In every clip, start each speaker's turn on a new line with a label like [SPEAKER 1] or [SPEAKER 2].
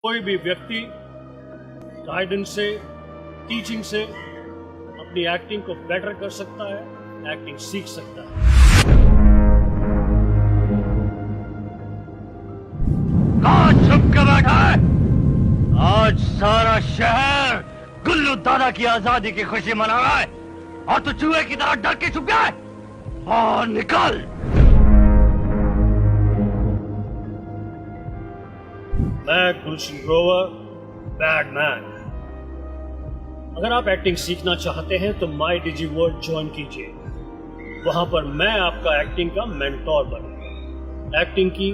[SPEAKER 1] कोई भी व्यक्ति गाइडेंस से, टीचिंग से अपनी एक्टिंग को बेटर कर सकता है, एक्टिंग सीख सकता है।
[SPEAKER 2] कहाँ छुप के बैठा है? आज सारा शहर गुल्लू दादा की आजादी की खुशी मना रहा है और तू चूहे की तरह डर के छुप गया है। बाहर निकल।
[SPEAKER 1] मैं गुलशन ग्रोवर, बैडमैन। अगर आप एक्टिंग सीखना चाहते हैं तो माई डिजी वर्ल्ड ज्वाइन कीजिए। वहां पर मैं आपका एक्टिंग का मेंटोर बनूंगा। एक्टिंग की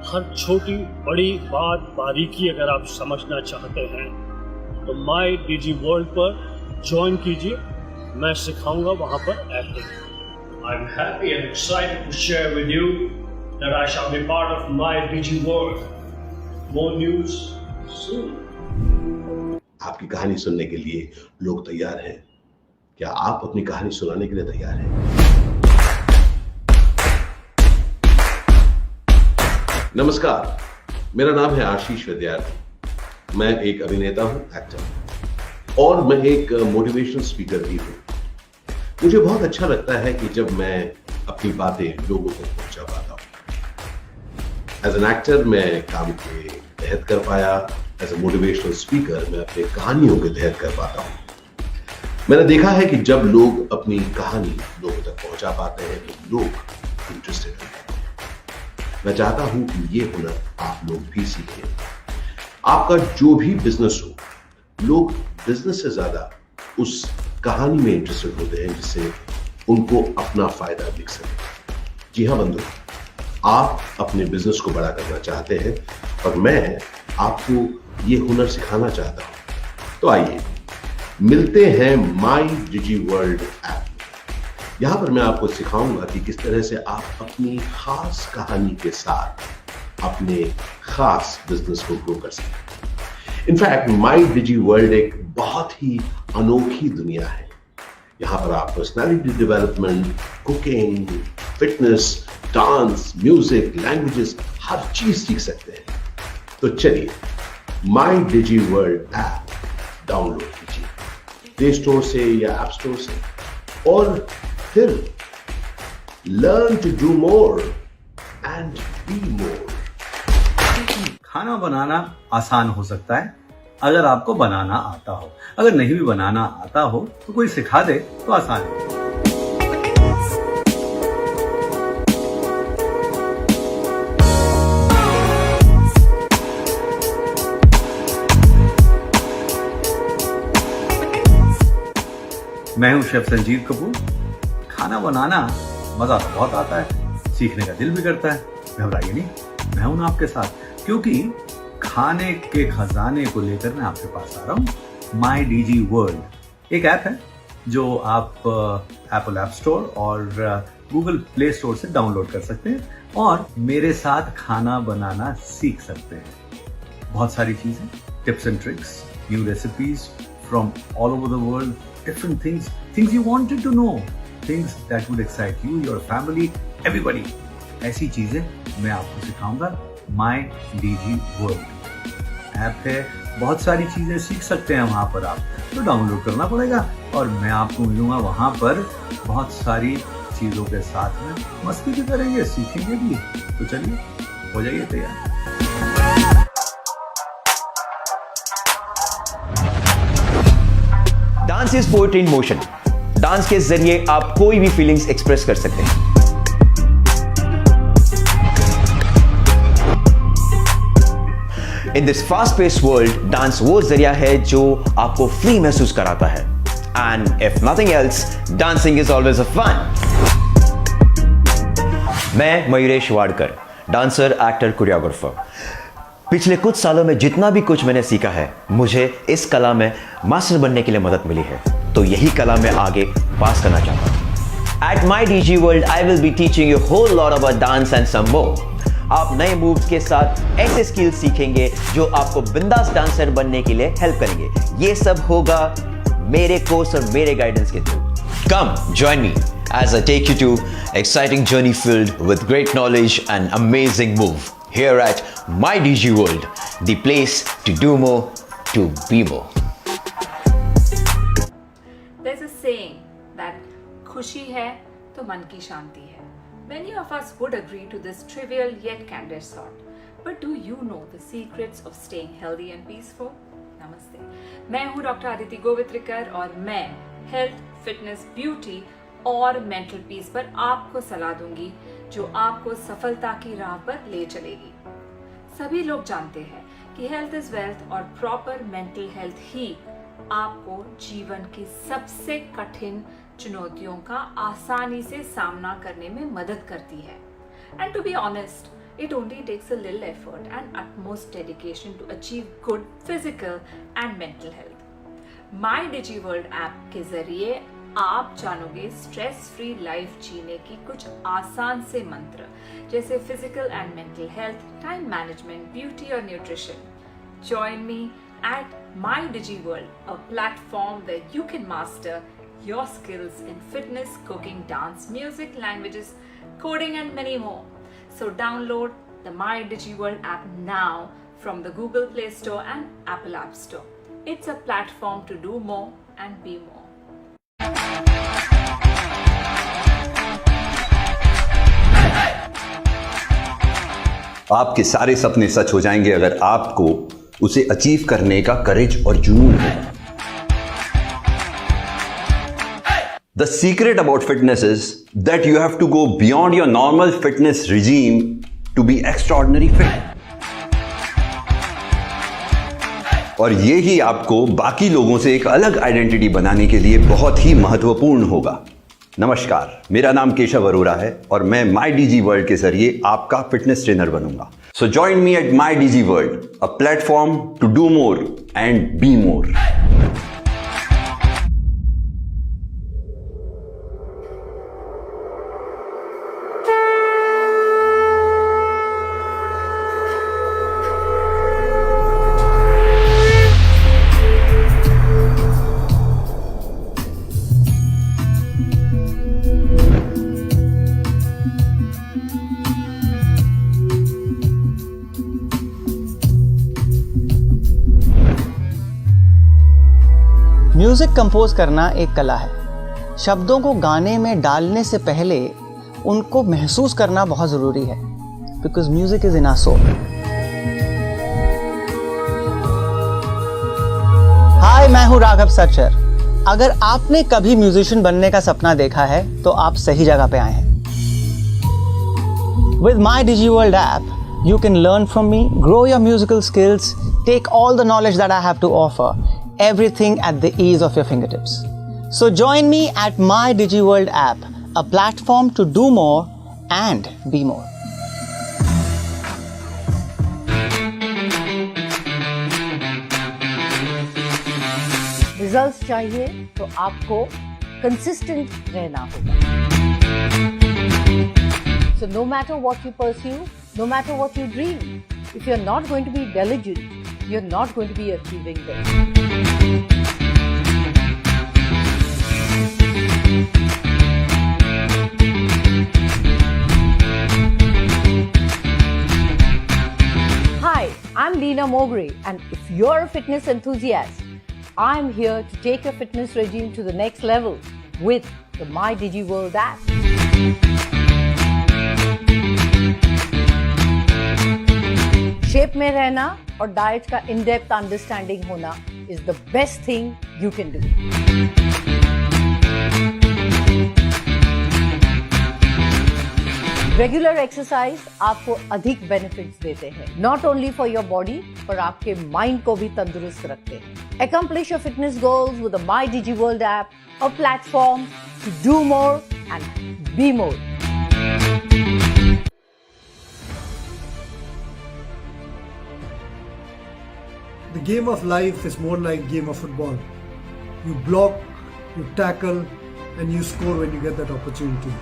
[SPEAKER 1] हर छोटी बड़ी बात बारीकी अगर आप समझना चाहते हैं तो माई डिजी वर्ल्ड पर ज्वाइन कीजिए। मैं सिखाऊंगा वहां पर acting. I am happy and excited to share with you that I shall be part of my Digi World. More news soon.
[SPEAKER 3] आपकी कहानी सुनने के लिए लोग तैयार हैं। क्या आप अपनी कहानी सुनाने के लिए तैयार हैं? नमस्कार, मेरा नाम है आशीष विद्यार्थी। मैं एक अभिनेता हूं, एक्टर, और मैं एक मोटिवेशनल स्पीकर भी हूं। मुझे बहुत अच्छा लगता है कि जब मैं अपनी बातें लोगों तक पहुंचा पाता हूं। एज एन एक्टर मैं काम के तहत कर पाया, एज ए मोटिवेशनल स्पीकर मैं अपने कहानियों के तहत कर पाता हूं। मैंने देखा है कि जब लोग अपनी कहानी लोगों तक पहुंचा पाते हैं तो लोग इंटरेस्टेड होते हैं। मैं चाहता हूं कि ये हुनर आप लोग भी सीखें। आपका जो भी बिजनेस हो, लोग बिजनेस से ज्यादा उस कहानी में इंटरेस्टेड होते हैं जिससे उनको अपना फायदा दिख सके। जी हाँ बंधु, आप अपने बिजनेस को बड़ा करना चाहते हैं और मैं आपको ये हुनर सिखाना चाहता हूं। तो आइए मिलते हैं माई डिजी वर्ल्ड ऐप। यहां पर मैं आपको सिखाऊंगा कि किस तरह से आप अपनी खास कहानी के साथ अपने खास बिजनेस को ग्रो कर सकते। इनफैक्ट माई डिजी वर्ल्ड एक बहुत ही अनोखी दुनिया है। यहां पर आप personality development, cooking, fitness, dance, music, languages, हर चीज सीख सकते हैं। तो चलिए my Digi World app download कीजिए प्ले स्टोर से या ऐप स्टोर से, और फिर learn to do more and be more.
[SPEAKER 4] खाना बनाना आसान हो सकता है अगर आपको बनाना आता हो। अगर नहीं भी बनाना आता हो तो कोई सिखा दे तो आसान है। मैं हूं शेफ संजीव कपूर। खाना बनाना मजा तो बहुत आता है, सीखने का दिल भी करता है। घबराइए नहीं, मैं हूं ना आपके साथ, क्योंकि खाने के खजाने को लेकर मैं आपके पास आ रहा हूं। माई डीजी वर्ल्ड एक ऐप है जो आप एप्पल ऐप स्टोर और गूगल प्ले स्टोर से डाउनलोड कर सकते हैं और मेरे साथ खाना बनाना सीख सकते हैं। बहुत सारी चीजें, tips and tricks, new recipes from all over the world, different things you wanted to know, things that would excite you, your family, everybody. ऐसी चीजें मैं आपको सिखाऊंगा। माई डीजी वर्ल्ड ऐप है, बहुत सारी चीजें सीख सकते हैं वहां पर। आप तो डाउनलोड करना पड़ेगा और मैं आपको मिलूंगा वहां पर बहुत सारी चीजों के साथ में। मस्ती भी करेंगे, सीखेंगे भी। तो चलिए हो जाइए तैयार।
[SPEAKER 5] Dance is poetry in motion. Dance के जरिए आप कोई भी फीलिंग्स एक्सप्रेस कर सकते हैं। In this fast paced world, dance वो जरिया है जो आपको फ्री महसूस कराता है। And if nothing else, dancing is always a fun. मैं Mayuresh Wadkar, dancer, actor, choreographer. पिछले कुछ सालों में जितना भी कुछ मैंने सीखा है, मुझे इस कला में मास्टर बनने के लिए मदद मिली है। तो यही कला मैं आगे पास करना चाहता हूँ। At my DG World I will be teaching you whole lot about dance and some more. आप नए मूव्स के साथ ऐसे स्किल्स सीखेंगे जो आपको बिंदास डांसर बनने के लिए हेल्प करेंगे। ये सब होगा मेरे कोर्स और मेरे गाइडेंस के through. Come join me as I take you to exciting journey filled with great knowledge and amazing move. here at My DG World, the place to do more, to be more.
[SPEAKER 6] There's a saying that खुशी है तो मन की शांति है. Many of us would agree to this trivial yet candid thought. But do you know the secrets of staying healthy and peaceful? नमस्ते, मैं हूँ doctor Aditi Gowitrikar और मैं हेल्थ, फिटनेस, ब्यूटी और मेंटल पीस पर आपको सलाह दूंगी जो आपको सफलता की राह पर ले चलेगी. सभी लोग जानते हैं कि हेल्थ इज वेल्थ और प्रॉपर मेंटल हेल्थ ही आपको जीवन की सबसे कठिन चुनौतियों का आसानी से सामना करने में मदद करती है. And to be honest, it only takes a little effort and utmost dedication to achieve good physical and mental health. My DigiWorld app के जरिए आप जानोगे स्ट्रेस फ्री लाइफ जीने की कुछ आसान से मंत्र जैसे physical and mental health, time management, beauty और nutrition. Join me at My DigiWorld, a platform where you can master your skills in fitness, cooking, dance, music, languages, coding and many more. So download the My DigiWorld app now from the Google Play Store and Apple App Store. It's a platform to do more and be more.
[SPEAKER 4] आपके सारे सपने सच हो जाएंगे अगर आपको उसे achieve करने का करेज और जुनून हो. The secret about fitness is that you have to go beyond your normal fitness regime to be extraordinary fit. और ये ही आपको बाकी लोगों से एक अलग आइडेंटिटी बनाने के लिए बहुत ही महत्वपूर्ण होगा. नमस्कार, मेरा नाम केशव अरोरा है और मैं माई डीजी वर्ल्ड के जरिए आपका फिटनेस ट्रेनर बनूंगा. So join me at my DG world, a platform to do more and be more.
[SPEAKER 7] Music compose करना एक कला है. शब्दों को गाने में डालने से पहले उनको महसूस करना बहुत जरूरी है, because music is in our soul. Hi, मैं हूं राघव सच्चर. अगर आपने कभी म्यूजिशियन बनने का सपना देखा है तो आप सही जगह पे आए हैं. With my Digi World app you can learn from me, grow your musical skills, take all the knowledge that I have to offer, everything at the ease of your fingertips. So join me at My DigiWorld app, a platform to do more and be more.
[SPEAKER 8] Results चाहिए तो आपको consistent रहना होगा. So no matter what you pursue, no matter what you dream, if you're not going to be diligent, you're not going to be achieving them. Hi, I'm Leena Mogri, and if you're a fitness enthusiast, I'm here to take your fitness regime to the next level with the My Digi World app. Shape में रहना और diet का in depth understanding होना is the best thing you can do. Regular exercise आपको अधिक benefits देते हैं, not only for your body पर आपके माइंड को भी तंदुरुस्त रखते हैं. Accomplish your fitness goals with the My Digi World app, a platform to do more and be more.
[SPEAKER 9] The game of life is more like game of football. You block, you tackle, and you score when you get that opportunity.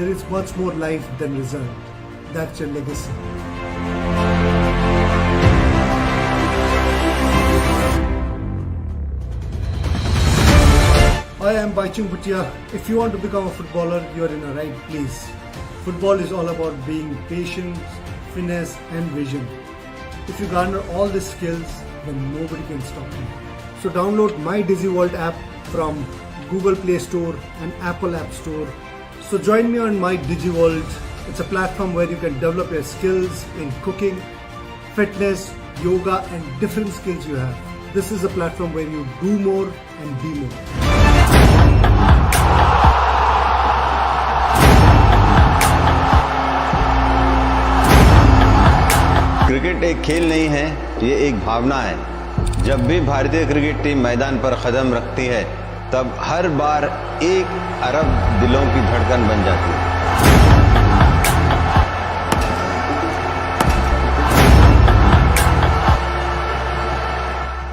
[SPEAKER 9] There is much more life than result. That's your legacy. I am Baichung Bhutia. If you want to become a footballer, you are in the right place. Football is all about being patient, finesse, and vision. If you garner all these skills, then nobody can stop you. So download My DigiWorld app from Google Play Store and Apple App Store. So join me on My DigiWorld. It's a platform where you can develop your skills in cooking, fitness, yoga, and different skills you have. This is a platform where you do more and be more.
[SPEAKER 10] Cricket एक खेल नहीं है, ये एक भावना है। जब भी भारतीय क्रिकेट टीम मैदान पर कदम रखती है, तब हर बार 1 अरब दिलों की धड़कन बन जाती है।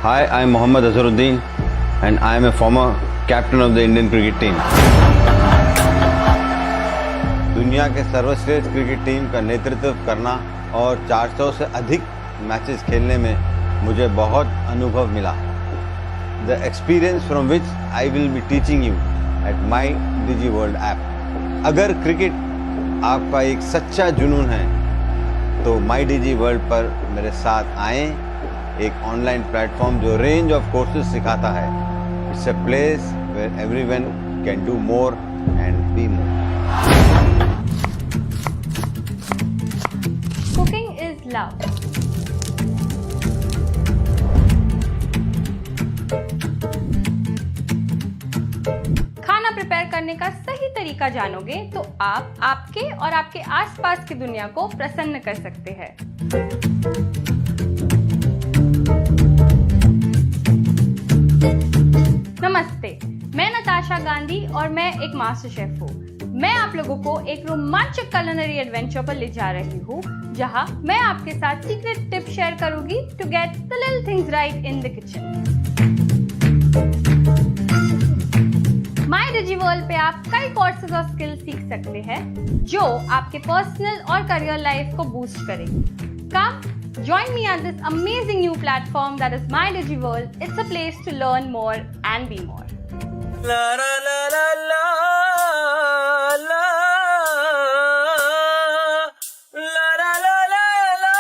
[SPEAKER 10] Hi, I am Mohammad Azharuddin and I am a former captain of the Indian cricket team. दुनिया के सर्वश्रेष्ठ क्रिकेट टीम का नेतृत्व करना और 400 से अधिक मैचेस खेलने में मुझे बहुत अनुभव मिला। The experience from which I will be teaching you at My DigiWorld app. अगर क्रिकेट आपका एक सच्चा जुनून है, तो My DigiWorld पर मेरे साथ आएं। एक ऑनलाइन प्लेटफॉर्म जो रेंज ऑफ कोर्सेज सिखाता है। It's a place where everyone can do more and be more.
[SPEAKER 11] Cooking is love. खाना प्रिपेयर करने का सही तरीका जानोगे तो आप आपके और आपके आसपास की दुनिया को प्रसन्न कर सकते हैं। नमस्ते, मैं नताशा गांधी और मैं एक मास्टर शेफ हूँ। मैं आप लोगों को एक रोमांचक कुलिनरी एडवेंचर पर ले जा रही हूँ, जहाँ मैं आपके साथ सीक्रेट टिप्स शेयर करूंगी to get the little things right in the kitchen. My Digi World पे आप कई कोर्सेज और स्किल्स सीख सकते हैं जो आपके पर्सनल और करियर लाइफ को बूस्ट करेंगे। कम join me on this amazing new platform that is My DigiWorld. It's a place to learn more and be more. La la la la la la la la la la la।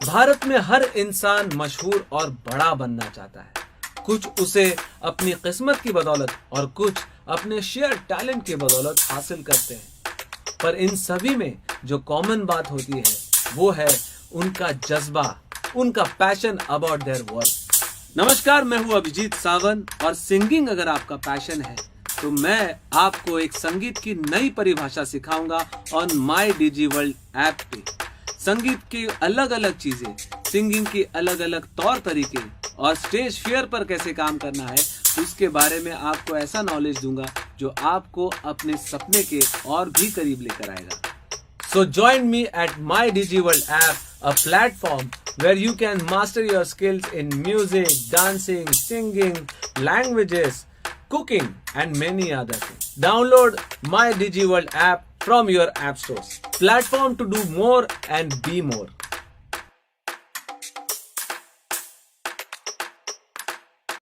[SPEAKER 12] Bharat में हर इंसान मशहूर और बड़ा बनना चाहता है। कुछ उसे अपनी किस्मत की बदौलत और कुछ अपने शेयर टैलेंट की बदौलत हासिल करते हैं। पर इन सभी में जो कॉमन बात होती है वो है उनका जज्बा, उनका पैशन अबाउट देयर वर्क। नमस्कार, मैं हूं अभिजीत सावंत और सिंगिंग अगर आपका पैशन है तो मैं आपको एक संगीत की नई परिभाषा सिखाऊंगा ऑन माय डिजिवर्ल्ड ऐप पे। संगीत की अलग अलग चीजें, सिंगिंग के अलग अलग तौर तरीके और स्टेज फियर पर कैसे काम करना है, उसके बारे में आपको ऐसा नॉलेज दूंगा जो आपको अपने सपने के और भी करीब लेकर आएगा। So join me at My DigiWorld app, a platform where you can master your skills in music, dancing, singing, languages, cooking and many other things. Download My DigiWorld app from your app stores. Platform to do more and be more.